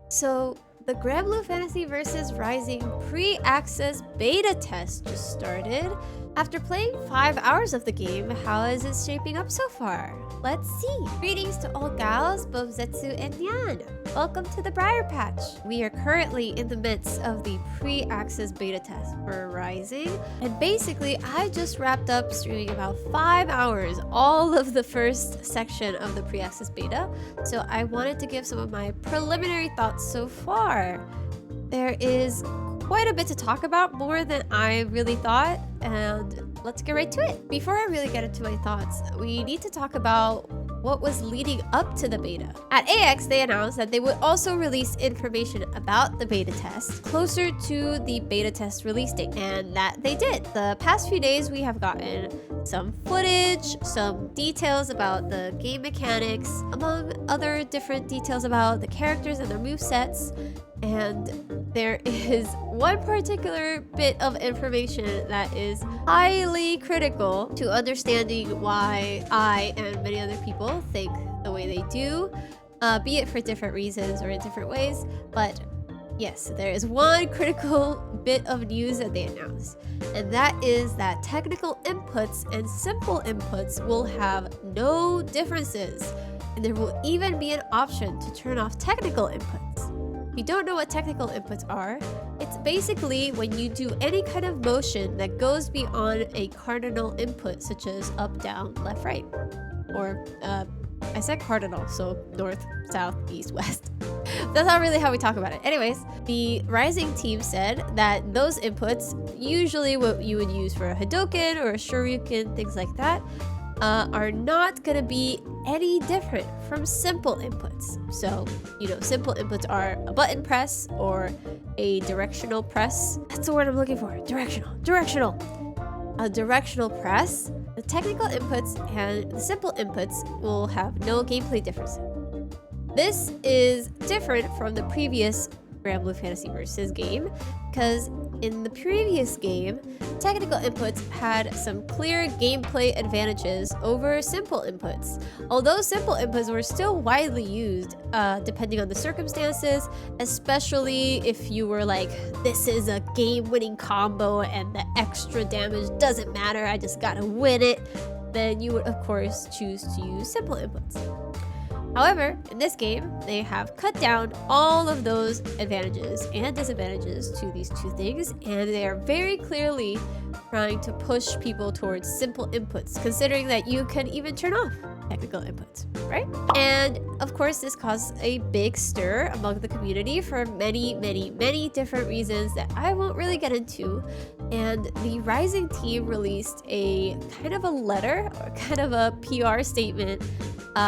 So, the Granblue Fantasy vs Rising pre-access beta test just started. After playing 5 hours of the game, how is it shaping up so far? Let's see! Greetings to all Gaos, both Zetsu and Nyan! Welcome to the Briar Patch! We are currently in the midst of the pre-access beta test for Rising, and basically I just wrapped up streaming about 5 hours, all of the first section of the pre-access beta, so I wanted to give some of my preliminary thoughts so far. There is quite a bit to talk about, more than I really thought, and let's get right to it. Before I really get into my thoughts, we need to talk about what was leading up to the beta. At AX, they announced that they would also release information about the beta test closer to the beta test release date, and that they did. The past few days, we have gotten some footage, some details about the game mechanics, among other different details about the characters and their movesets. And there is one particular bit of information that is highly critical to understanding why I and many other people think the way they do, be it for different reasons or in different ways. But yes, there is one critical bit of news that they announced, and that is that technical inputs and simple inputs will have no differences, and there will even be an option to turn off technical inputs. If you don't know what technical inputs are, it's basically when you do any kind of motion that goes beyond a cardinal input, such as up, down, left, right. Or, I said cardinal, so north, south, east, west. That's not really how we talk about it. Anyways, the Rising team said that those inputs, usually what you would use for a Hadouken or a Shoryuken, things like that, are not gonna be any different from simple inputs. So, you know, simple inputs are a button press or a directional press. That's the word I'm looking for. Directional. A directional press. The technical inputs and the simple inputs will have no gameplay difference. This is different from the previous Granblue Fantasy vs game, because in the previous game, technical inputs had some clear gameplay advantages over simple inputs. Although simple inputs were still widely used, depending on the circumstances, especially if you were like, this is a game-winning combo and the extra damage doesn't matter, I just gotta win it, then you would of course choose to use simple inputs. However, in this game, they have cut down all of those advantages and disadvantages to these two things, and they are very clearly trying to push people towards simple inputs, considering that you can even turn off technical inputs, right? And of course, this caused a big stir among the community for many different reasons that I won't really get into. And the Rising team released a kind of a letter, or kind of a PR statement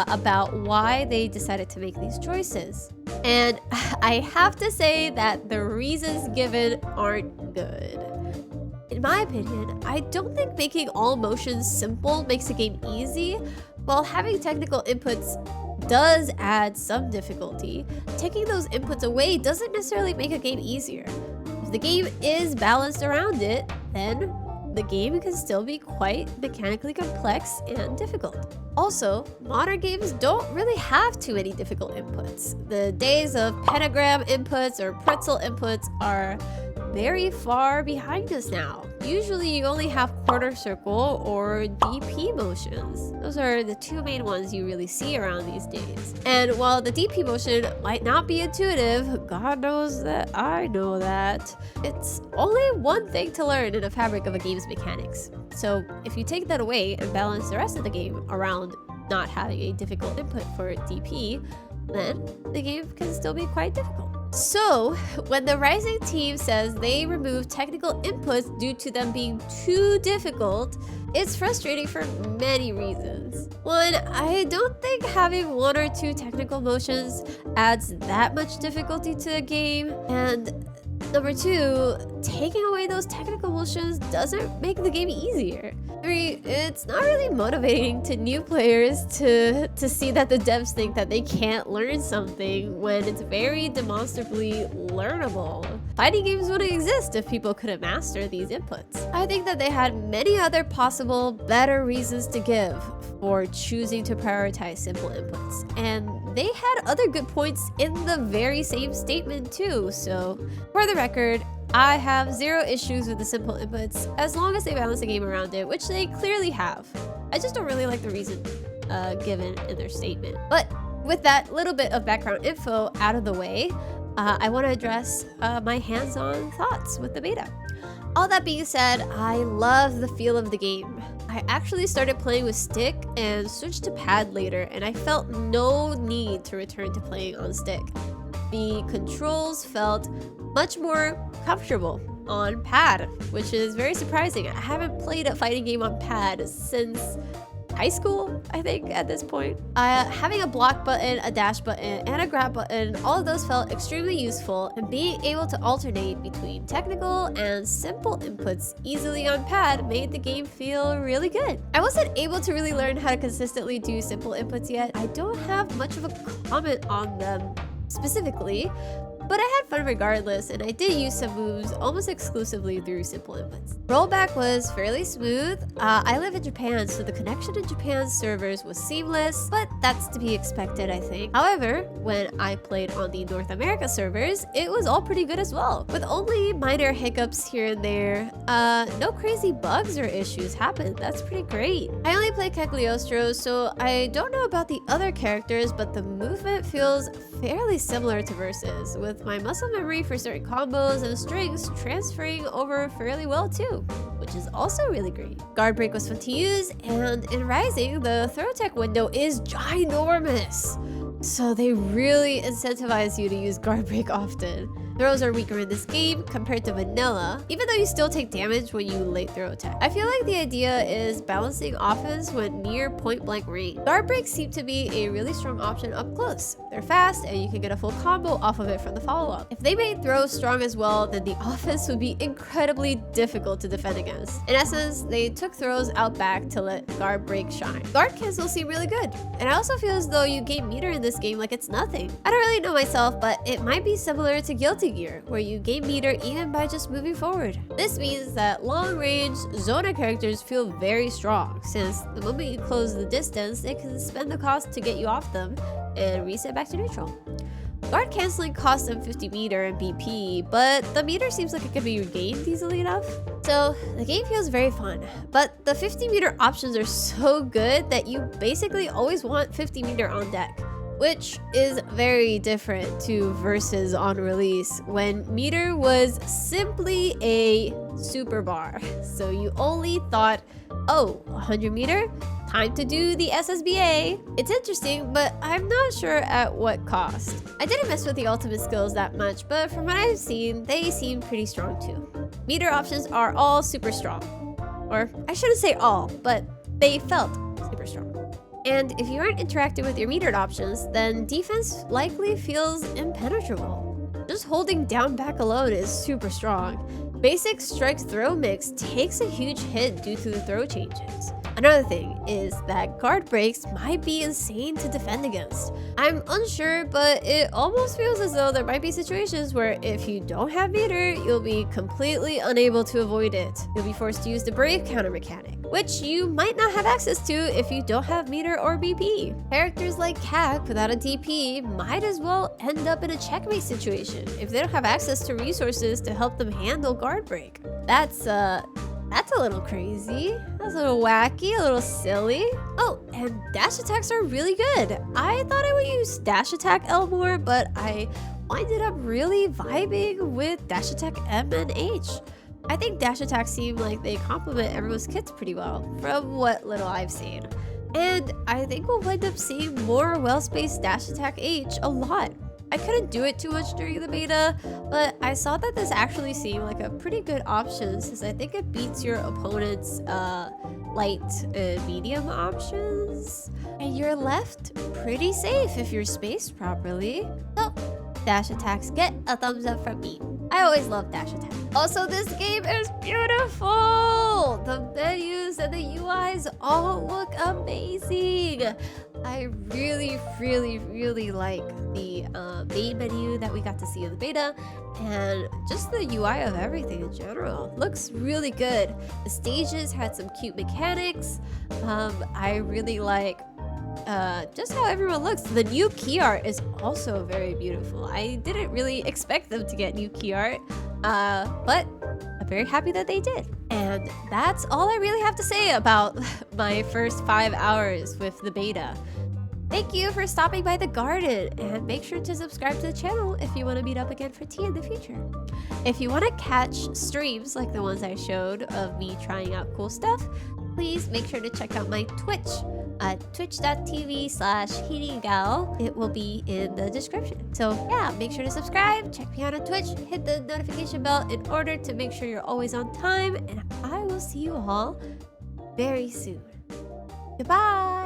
about why they decided to make these choices. And I have to say that the reasons given aren't good. In my opinion, I don't think making all motions simple makes a game easy. While having technical inputs does add some difficulty, taking those inputs away doesn't necessarily make a game easier. If the game is balanced around it, then the game can still be quite mechanically complex and difficult. Also, modern games don't really have too many difficult inputs. The days of pentagram inputs or pretzel inputs are very far behind us now. Usually you only have quarter circle or DP motions. Those are the two main ones you really see around these days. And while the DP motion might not be intuitive, God knows that I know that, it's only one thing to learn in the fabric of a game's mechanics. So if you take that away and balance the rest of the game around not having a difficult input for DP, then the game can still be quite difficult. So, when the Rising team says they removed technical inputs due to them being too difficult, it's frustrating for many reasons. One, I don't think having one or two technical motions adds that much difficulty to a game, and number two, taking away those technical motions doesn't make the game easier. Three, it's not really motivating to new players to see that the devs think that they can't learn something when it's very demonstrably learnable. Fighting games wouldn't exist if people couldn't master these inputs. I think that they had many other possible better reasons to give for choosing to prioritize simple inputs, and they had other good points in the very same statement too. So for the record, I have zero issues with the simple inputs as long as they balance the game around it, which they clearly have. I just don't really like the reason given in their statement. But with that little bit of background info out of the way, I want to address my hands-on thoughts with the beta. All that being said, I love the feel of the game. I actually started playing with stick and switched to pad later, and I felt no need to return to playing on stick. The controls felt much more comfortable on pad, which is very surprising. I haven't played a fighting game on pad since high school, I think, at this point. Having a block button, a dash button, and a grab button, all of those felt extremely useful, and being able to alternate between technical and simple inputs easily on pad made the game feel really good. I wasn't able to really learn how to consistently do simple inputs yet. I don't have much of a comment on them specifically, but I had fun regardless, and I did use some moves almost exclusively through simple inputs. Rollback was fairly smooth. I live in Japan, so the connection to Japan's servers was seamless, but that's to be expected, I think. However, when I played on the North America servers, it was all pretty good as well, with only minor hiccups here and there. No crazy bugs or issues happened. That's pretty great. I only play Cagliostro, so I don't know about the other characters, but the movement feels fairly similar to Versus, with my muscle memory for certain combos and strings transferring over fairly well too, which is also really great. Guard break was fun to use, and in Rising, the throw tech window is ginormous, so they really incentivize you to use guard break often. Throws are weaker in this game compared to vanilla, even though you still take damage when you late throw attack. I feel like the idea is balancing offense when near point blank range. Guard breaks seem to be a really strong option up close. They're fast and you can get a full combo off of it from the follow-up. If they made throws strong as well, then the offense would be incredibly difficult to defend against. In essence, they took throws out back to let guard break shine. Guard cancel seem really good, and I also feel as though you gain meter in this game like it's nothing. I don't really know myself, but it might be similar to Guilty Gear, where you gain meter even by just moving forward. This means that long-range Zona characters feel very strong, since the moment you close the distance, they can spend the cost to get you off them and reset back to neutral. Guard canceling costs them 50 meter and BP, but the meter seems like it can be regained easily enough. So the game feels very fun, but the 50 meter options are so good that you basically always want 50 meter on deck, which is very different to Versus on release, when meter was simply a super bar. So you only thought, oh, 100 meter? Time to do the SSBA. It's interesting, but I'm not sure at what cost. I didn't mess with the ultimate skills that much, but from what I've seen, they seem pretty strong too. Meter options are all super strong. Or I shouldn't say all, but they felt super strong. And if you aren't interacting with your metered options, then defense likely feels impenetrable. Just holding down back alone is super strong. Basic strike throw mix takes a huge hit due to the throw changes. Another thing is that guard breaks might be insane to defend against. I'm unsure, but it almost feels as though there might be situations where if you don't have meter, you'll be completely unable to avoid it. You'll be forced to use the brave counter mechanic, which you might not have access to if you don't have meter or BP. Characters like Cac without a DP might as well end up in a checkmate situation if they don't have access to resources to help them handle guard break. That's a little crazy. That's a little wacky, a little silly. Oh, and dash attacks are really good. I thought I would use dash attack L more, but I ended up really vibing with dash attack M and H. I think dash attacks seem like they complement everyone's kits pretty well, from what little I've seen. And I think we'll wind up seeing more well-spaced dash attack H a lot. I couldn't do it too much during the beta, but I saw that this actually seemed like a pretty good option, since I think it beats your opponent's light and medium options. And you're left pretty safe if you're spaced properly. So, dash attacks get a thumbs up from me. I always love dash attack. Also, this game is beautiful! The menus and the UIs all look amazing! I really like the main menu that we got to see in the beta, and just the UI of everything in general. Looks really good. The stages had some cute mechanics. I really like just how everyone looks. The new key art is also very beautiful. I didn't really expect them to get new key art, but I'm very happy that they did. And that's all I really have to say about my first 5 hours with the beta. Thank you for stopping by the garden, and make sure to subscribe to the channel if you want to meet up again for tea in the future. If you want to catch streams like the ones I showed of me trying out cool stuff, please make sure to check out my Twitch at twitch.tv/heatinggao. It will be in the description. So yeah, make sure to subscribe, check me out on Twitch, hit the notification bell in order to make sure you're always on time, and I will see you all very soon. Goodbye!